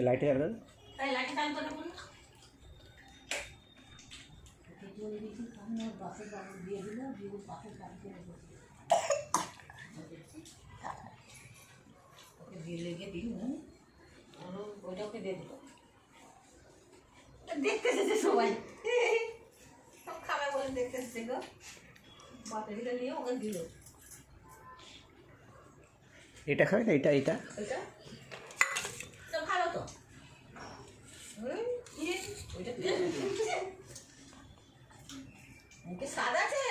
লাইটে জ্বালাবেন। এই লাইট চালু করে বলুন। দেখতেছে সবাই সব খাবে বলে দেখতেছে গো। বাটারিটা নিয়ে ওকে দিল। এটা খাবে না? এটা এটা ওইটা তো ভালো তো। মুখে স্বাদ আছে।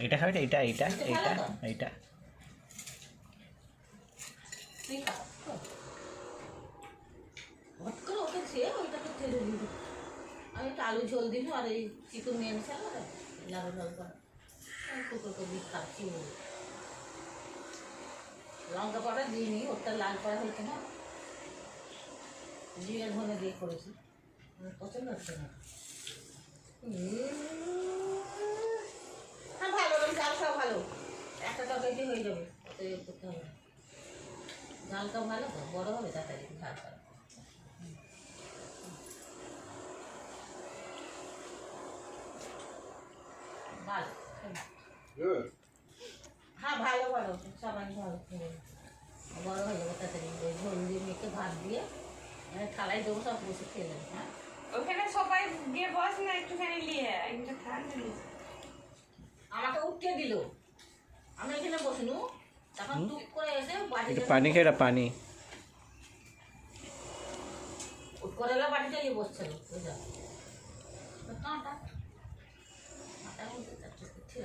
এটা খাবে না? এটা এটা এটা এটা তুই খা। হট করে ওকে খেয়ে ওইটাকে ফেলে দিল। আমি একটা আলু ঝোল দিন আর এই চিকেন নিয়ে এনেছে লাল লাল করে কুকুর কবি খাচ্ছি। লঙ্কা পাউডার দিইনি, ওটা লাল করা হয়েছে না, জিরে ধনে দিয়ে করেছি, পছন্দ হচ্ছে না। হ্যাঁ ভালো, জাল খাওয়া ভালো, একটা তরকারিতে হয়ে যাবে, অত ইয়ে করতে হবে। জাল খাওয়া ভালো তো, বড়ো হবে তাড়াতাড়ি ঝাল খাওয়া। ভালো হ্যাঁ ভালো ভালো, সবাই ভালো বড়ো হয়ে যাবে তাড়াতাড়ি। ওই ঝোল দিয়ে মেখে ভাত দিয়ে থালায় দেবো, সব বসে খেয়ে দেবে। হ্যাঁ ওখানে সবাই গিয়ে বস না, একটুখানি নিয়ে একটা ঠান্ডা আমাকে উঠে দিল, আমি এখানে বসনু, তখন টুক করে এসে এটা পানি খেয়ে এটা পানি উঠ করে বাড়িতে গিয়ে বসছিল। বুঝলা